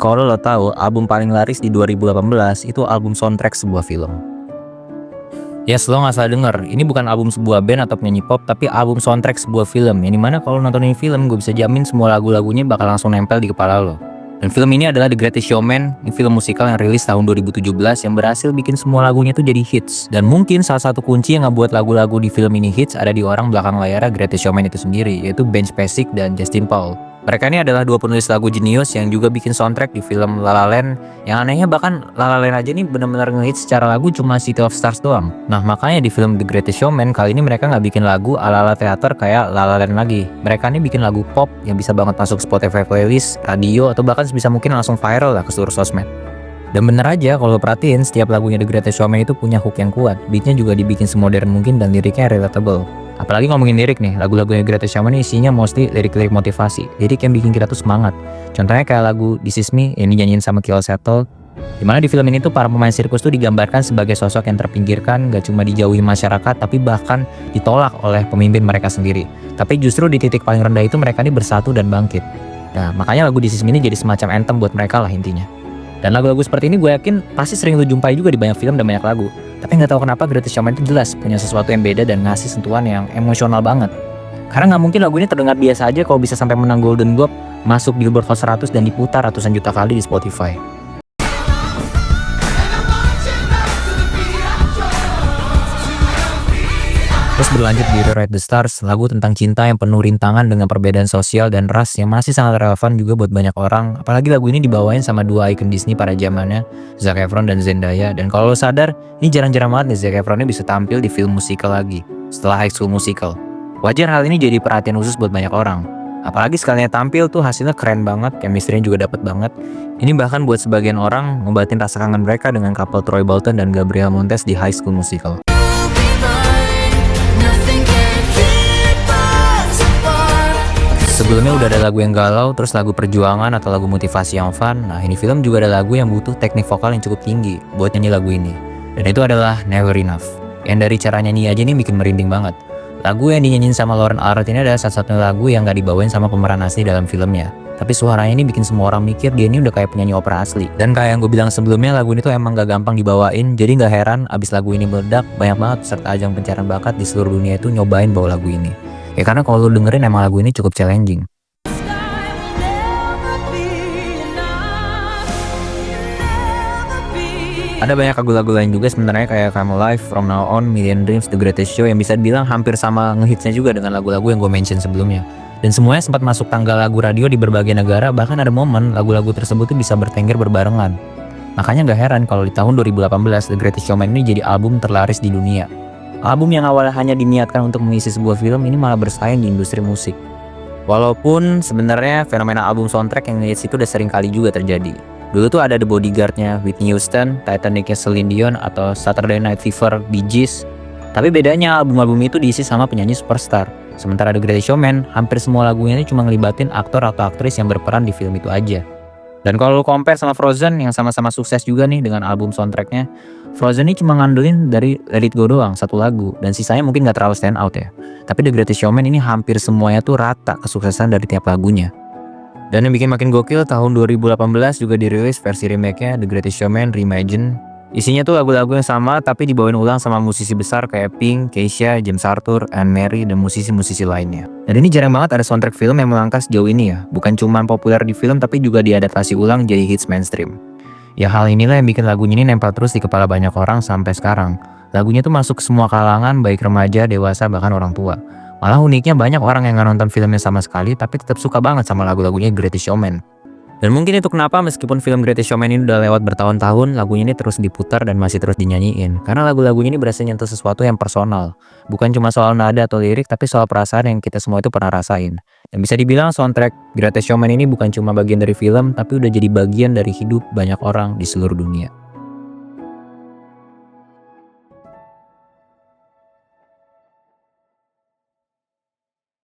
Kalau lo tahu, album paling laris di 2018 itu album soundtrack sebuah film. Yes, lo nggak salah denger. Ini bukan album sebuah band atau penyanyi pop, tapi album soundtrack sebuah film. Yang dimana kalau nonton ini film, gue bisa jamin semua lagu-lagunya bakal langsung nempel di kepala lo. Dan film ini adalah The Greatest Showman, ini film musikal yang rilis tahun 2017 yang berhasil bikin semua lagunya tuh jadi hits. Dan mungkin salah satu kunci yang ngebuat lagu-lagu di film ini hits ada di orang belakang layar Greatest Showman itu sendiri, yaitu Ben Spacek dan Justin Paul. Mereka ini adalah dua penulis lagu jenius yang juga bikin soundtrack di film La La Land. Yang anehnya bahkan La La Land aja nih benar-benar ngehits secara lagu cuma City of Stars doang. Nah makanya di film The Greatest Showman kali ini mereka nggak bikin lagu ala-ala teater kayak La La Land lagi. Mereka ini bikin lagu pop yang bisa banget masuk Spotify playlist, radio, atau bahkan sebisa mungkin langsung viral lah ke seluruh sosmed. Dan bener aja kalau perhatiin setiap lagunya The Greatest Showman itu punya hook yang kuat. Beatnya juga dibikin semodern mungkin dan liriknya relatable. Apalagi ngomongin lirik nih, lagu-lagunya Greatest Showman isinya mostly lirik-lirik motivasi, lirik yang bikin kita tuh semangat. Contohnya kayak lagu This Is Me yang dinyanyiin sama Kill Settle, dimana di film ini tuh para pemain sirkus tuh digambarkan sebagai sosok yang terpinggirkan, gak cuma dijauhi masyarakat, tapi bahkan ditolak oleh pemimpin mereka sendiri. Tapi justru di titik paling rendah itu mereka ini bersatu dan bangkit. Nah makanya lagu This Is Me ini jadi semacam anthem buat mereka lah intinya. Dan lagu-lagu seperti ini gue yakin pasti sering lo jumpai juga di banyak film dan banyak lagu. Tapi nggak tahu kenapa Greatest Showman itu jelas punya sesuatu yang beda dan ngasih sentuhan yang emosional banget. Karena nggak mungkin lagu ini terdengar biasa aja kalau bisa sampai menang Golden Globe, masuk Billboard Hot 100 dan diputar ratusan juta kali di Spotify. Terus berlanjut di Rewrite the Stars, lagu tentang cinta yang penuh rintangan dengan perbedaan sosial dan ras yang masih sangat relevan juga buat banyak orang. Apalagi lagu ini dibawain sama dua ikon Disney pada zamannya, Zac Efron dan Zendaya. Dan kalau lo sadar, ini jarang-jarang banget nih Zac Efron ini bisa tampil di film musikal lagi setelah High School Musical. Wajar hal ini jadi perhatian khusus buat banyak orang. Apalagi sekalinya tampil tuh hasilnya keren banget, chemistry-nya juga dapet banget. Ini bahkan buat sebagian orang ngobatin rasa kangen mereka dengan couple Troy Bolton dan Gabriel Montez di High School Musical. Sebelumnya udah ada lagu yang galau, terus lagu perjuangan atau lagu motivasi yang fun. Nah ini film juga ada lagu yang butuh teknik vokal yang cukup tinggi buat nyanyi lagu ini. Dan itu adalah Never Enough. Yang dari cara nyanyi aja nih bikin merinding banget. Lagu yang dinyanyiin sama Lauren Arad ini adalah satu-satunya lagu yang gak dibawain sama pemeran asli dalam filmnya. Tapi suaranya ini bikin semua orang mikir dia ini udah kayak penyanyi opera asli. Dan kayak yang gue bilang sebelumnya, lagu ini tuh emang gak gampang dibawain. Jadi gak heran abis lagu ini meledak, banyak banget peserta ajang pencarian bakat di seluruh dunia itu nyobain bawa lagu ini. Ya karena kalau lu dengerin emang lagu ini cukup challenging. Ada banyak lagu-lagu lain juga sebenarnya kayak Come Alive, From Now On, Million Dreams, The Greatest Show yang bisa dibilang hampir sama ngehitsnya juga dengan lagu-lagu yang gue mention sebelumnya. Dan semuanya sempat masuk tanggal lagu radio di berbagai negara, bahkan ada momen lagu-lagu tersebut tuh bisa bertengger berbarengan. Makanya gak heran kalau di tahun 2018 The Greatest Showman ini jadi album terlaris di dunia. Album yang awalnya hanya diniatkan untuk mengisi sebuah film ini malah bersaing di industri musik. Walaupun sebenarnya fenomena album soundtrack yang ngehits itu udah sering kali juga terjadi. Dulu tuh ada The Bodyguard-nya Whitney Houston, Titanic-nya Celine Dion, atau Saturday Night Fever Bee Gees. Tapi bedanya album-album itu diisi sama penyanyi superstar. Sementara The Greatest Showman, hampir semua lagunya ini cuma ngelibatin aktor atau aktris yang berperan di film itu aja. Dan kalau lu compare sama Frozen yang sama-sama sukses juga nih dengan album soundtracknya, Frozen ini cuma ngandelin dari Let It Go doang, satu lagu, dan sisanya mungkin gak terlalu stand out ya. Tapi The Greatest Showman ini hampir semuanya tuh rata kesuksesan dari tiap lagunya. Dan yang bikin makin gokil, tahun 2018 juga dirilis versi remake-nya The Greatest Showman Reimagined. Isinya tuh lagu-lagu yang sama tapi dibawain ulang sama musisi besar kayak Pink, Kesha, James Arthur, Anne Mary, dan musisi-musisi lainnya. Dan ini jarang banget ada soundtrack film yang melangkah sejauh ini ya. Bukan cuma populer di film tapi juga diadaptasi ulang jadi hits mainstream. Ya hal inilah yang bikin lagunya ini nempel terus di kepala banyak orang sampai sekarang. Lagunya tuh masuk ke semua kalangan, baik remaja, dewasa, bahkan orang tua. Malah uniknya banyak orang yang gak nonton filmnya sama sekali tapi tetap suka banget sama lagu-lagunya Greatest Showman. Dan mungkin itu kenapa meskipun film Greatest Showman ini udah lewat bertahun-tahun, lagunya ini terus diputar dan masih terus dinyanyiin. Karena lagu-lagunya ini berasa nyentuh sesuatu yang personal. Bukan cuma soal nada atau lirik, tapi soal perasaan yang kita semua itu pernah rasain. Dan bisa dibilang soundtrack Greatest Showman ini bukan cuma bagian dari film, tapi udah jadi bagian dari hidup banyak orang di seluruh dunia.